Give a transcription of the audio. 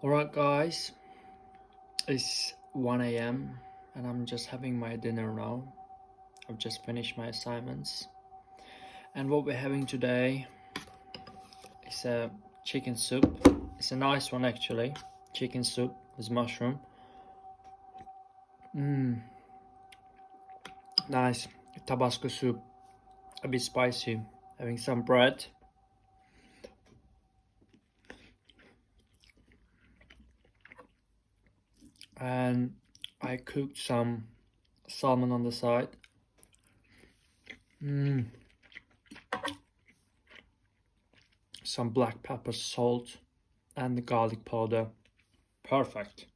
Alright guys, it's 1 a.m. and I'm just having my dinner now. I've just finished my assignments. And what we're having today is a chicken soup. It's a nice one actually. Chicken soup with mushroom. Nice Tabasco soup. A bit spicy. Having some bread. And I cooked some salmon on the side. Some black pepper, salt, and the garlic powder. Perfect.